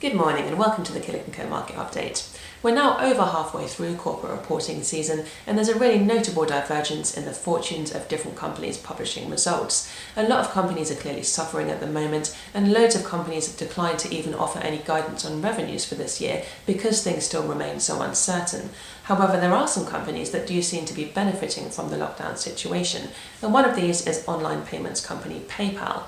Good morning and welcome to the Killik & Co market update. We're now over halfway through corporate reporting season and there's a really notable divergence in the fortunes of different companies publishing results. A lot of companies are clearly suffering at the moment and loads of companies have declined to even offer any guidance on revenues for this year because things still remain so uncertain. However, there are some companies that do seem to be benefiting from the lockdown situation, and one of these is online payments company PayPal.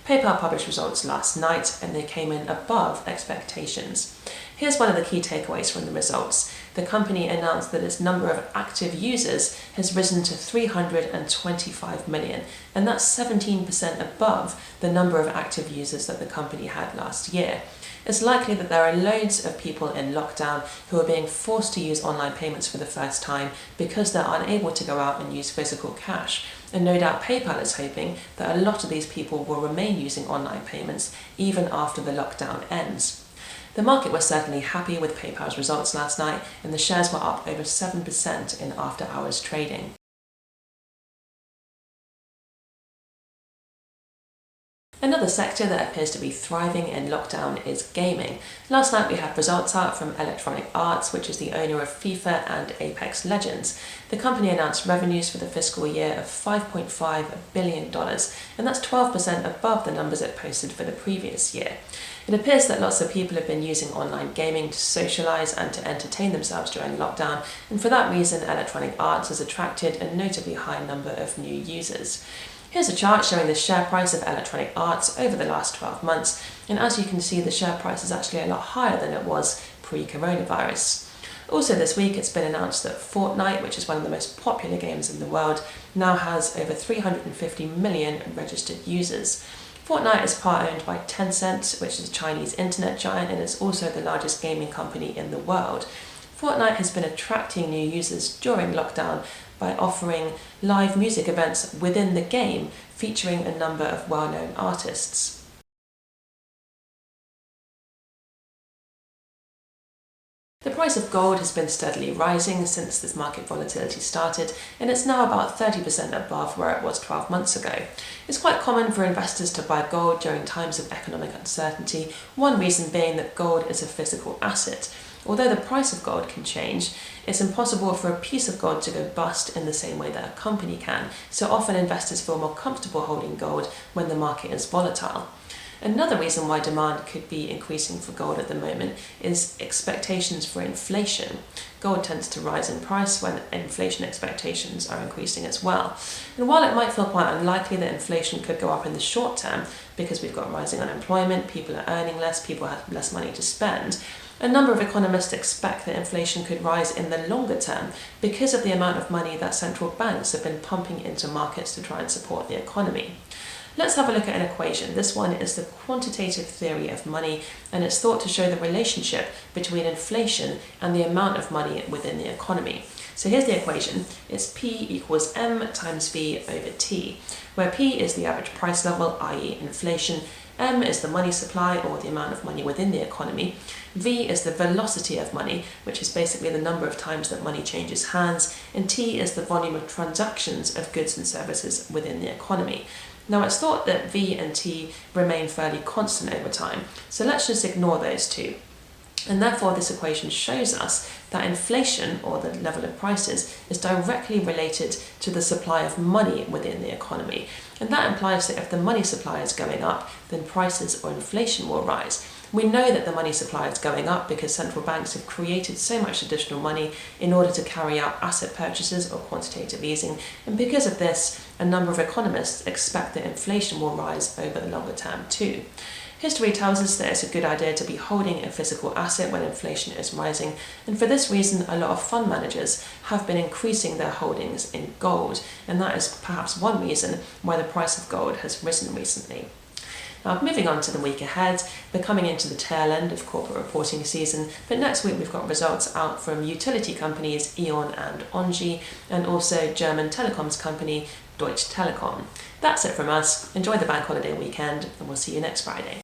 PayPal published results last night and they came in above expectations. Here's one of the key takeaways from the results. The company announced that its number of active users has risen to 325 million, and that's 17% above the number of active users that the company had last year. It's likely that there are loads of people in lockdown who are being forced to use online payments for the first time because they're unable to go out and use physical cash. And no doubt PayPal is hoping that a lot of these people will remain using online payments even after the lockdown ends. The market was certainly happy with PayPal's results last night, and the shares were up over 7% in after-hours trading. Another sector that appears to be thriving in lockdown is gaming. Last night we had results out from Electronic Arts, which is the owner of FIFA and Apex Legends. The company announced revenues for the fiscal year of $5.5 billion, and that's 12% above the numbers it posted for the previous year. It appears that lots of people have been using online gaming to socialise and to entertain themselves during lockdown, and for that reason Electronic Arts has attracted a notably high number of new users. Here's a chart showing the share price of Electronic Arts over the last 12 months, and as you can see the share price is actually a lot higher than it was pre-coronavirus. Also this week it's been announced that Fortnite, which is one of the most popular games in the world, now has over 350 million registered users. Fortnite is part-owned by Tencent, which is a Chinese internet giant, and is also the largest gaming company in the world. Fortnite has been attracting new users during lockdown by offering live music events within the game featuring a number of well-known artists. The price of gold has been steadily rising since this market volatility started, and it's now about 30% above where it was 12 months ago. It's quite common for investors to buy gold during times of economic uncertainty, one reason being that gold is a physical asset. Although the price of gold can change, it's impossible for a piece of gold to go bust in the same way that a company can, so often investors feel more comfortable holding gold when the market is volatile. Another reason why demand could be increasing for gold at the moment is expectations for inflation. Gold tends to rise in price when inflation expectations are increasing as well. And while it might feel quite unlikely that inflation could go up in the short term because we've got rising unemployment, people are earning less, people have less money to spend, a number of economists expect that inflation could rise in the longer term because of the amount of money that central banks have been pumping into markets to try and support the economy. Let's have a look at an equation. This one is the quantitative theory of money, and it's thought to show the relationship between inflation and the amount of money within the economy. So here's the equation. It's P equals M times V over T, where P is the average price level, i.e. inflation, M is the money supply or the amount of money within the economy, V is the velocity of money, which is basically the number of times that money changes hands, and T is the volume of transactions of goods and services within the economy. Now it's thought that V and T remain fairly constant over time, so let's just ignore those two. And therefore this equation shows us that inflation, or the level of prices, is directly related to the supply of money within the economy. And that implies that if the money supply is going up, then prices or inflation will rise. We know that the money supply is going up because central banks have created so much additional money in order to carry out asset purchases or quantitative easing, and because of this, a number of economists expect that inflation will rise over the longer term too. History tells us that it's a good idea to be holding a physical asset when inflation is rising, and for this reason a lot of fund managers have been increasing their holdings in gold, and that is perhaps one reason why the price of gold has risen recently. Now, moving on to the week ahead, we're coming into the tail end of corporate reporting season, but next week we've got results out from utility companies E.ON and ENGIE, and also German telecoms company Deutsche Telekom. That's it from us. Enjoy the bank holiday weekend, and we'll see you next Friday.